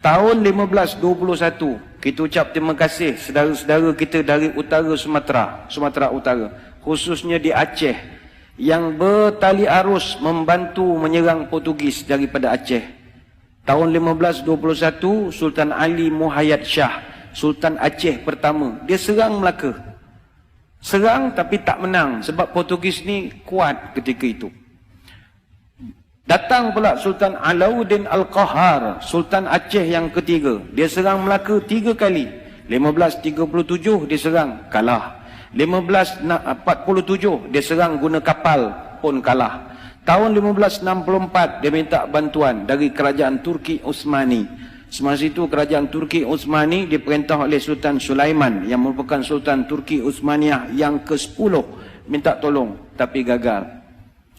Tahun 1521, kita ucap terima kasih saudara-saudara kita dari utara Sumatera Utara, khususnya di Aceh, yang bertali arus membantu menyerang Portugis daripada Aceh. Tahun 1521, Sultan Ali Muhayyad Shah, Sultan Aceh pertama, dia serang Melaka. Serang tapi tak menang sebab Portugis ni kuat ketika itu. Datang pula Sultan Alauddin Al-Qahar, Sultan Aceh yang ketiga. Dia serang Melaka 3 kali. 1537 dia serang, kalah. 1547 dia serang guna kapal, pun kalah. Tahun 1564 dia minta bantuan dari kerajaan Turki Utsmani. Semasa itu kerajaan Turki Utsmani diperintah oleh Sultan Sulaiman yang merupakan Sultan Turki Utsmaniyah yang ke-10, minta tolong tapi gagal.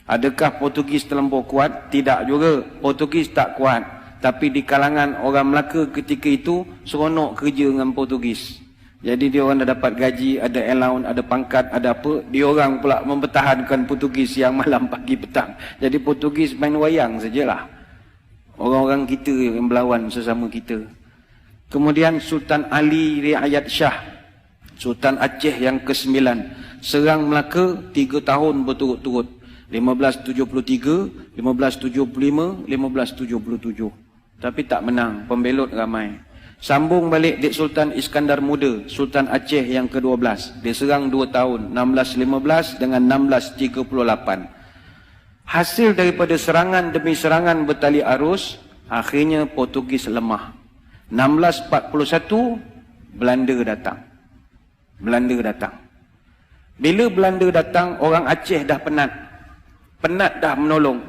Adakah Portugis terlampau kuat? Tidak juga. Portugis tak kuat. Tapi di kalangan orang Melaka ketika itu, seronok kerja dengan Portugis. Jadi dia orang dah dapat gaji, ada allowance, ada pangkat, ada apa. Dia orang pula mempertahankan Portugis yang malam, pagi, petang. Jadi Portugis main wayang sajalah. Orang-orang kita yang berlawan sesama kita. Kemudian Sultan Ali Riayat Shah, Sultan Aceh yang ke-9, serang Melaka 3 tahun berturut-turut. 1573, 1575, 1577. Tapi tak menang, pembelot ramai. Sambung balik Dik Sultan Iskandar Muda, Sultan Aceh yang ke-12. Dia serang 2 tahun, 1615 dengan 1638. Hasil daripada serangan demi serangan bertali arus, akhirnya Portugis lemah. 1641, Belanda datang. Bila Belanda datang, orang Aceh dah penat dah menolong.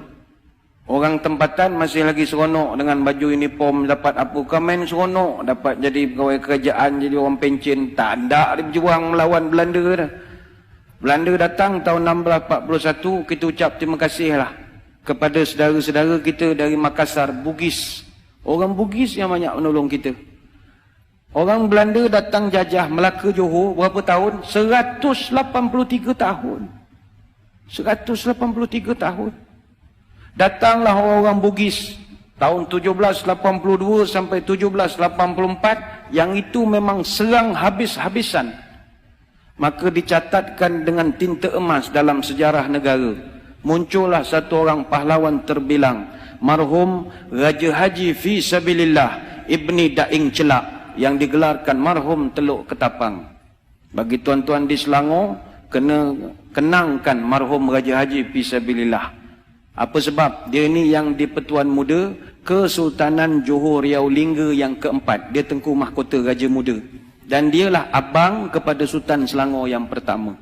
Orang tempatan masih lagi seronok dengan baju uniform, dapat apa, komen seronok, dapat jadi pegawai kerajaan, jadi orang pencen. Tak ada dia berjuang melawan Belanda dah. Belanda datang tahun 1641, kita ucap terima kasihlah kepada saudara-saudara kita dari Makassar, Bugis. Orang Bugis yang banyak menolong kita. Orang Belanda datang jajah Melaka, Johor, berapa tahun? 183 tahun. 183 tahun. Datanglah orang-orang Bugis tahun 1782 sampai 1784, yang itu memang serang habis-habisan. Maka dicatatkan dengan tinta emas dalam sejarah negara. Muncullah satu orang pahlawan terbilang, marhum Raja Haji Fi Sabilillah Ibni Daing Celak, yang digelarkan marhum Teluk Ketapang. Bagi tuan-tuan di Selangor, kena kenangkan marhum Raja Haji Fisabilillah. Apa sebab? Dia ni yang di Pertuan Muda Kesultanan Johor Riau Lingga yang ke-4. Dia Tengku Mahkota Raja Muda. Dan dialah abang kepada Sultan Selangor yang pertama.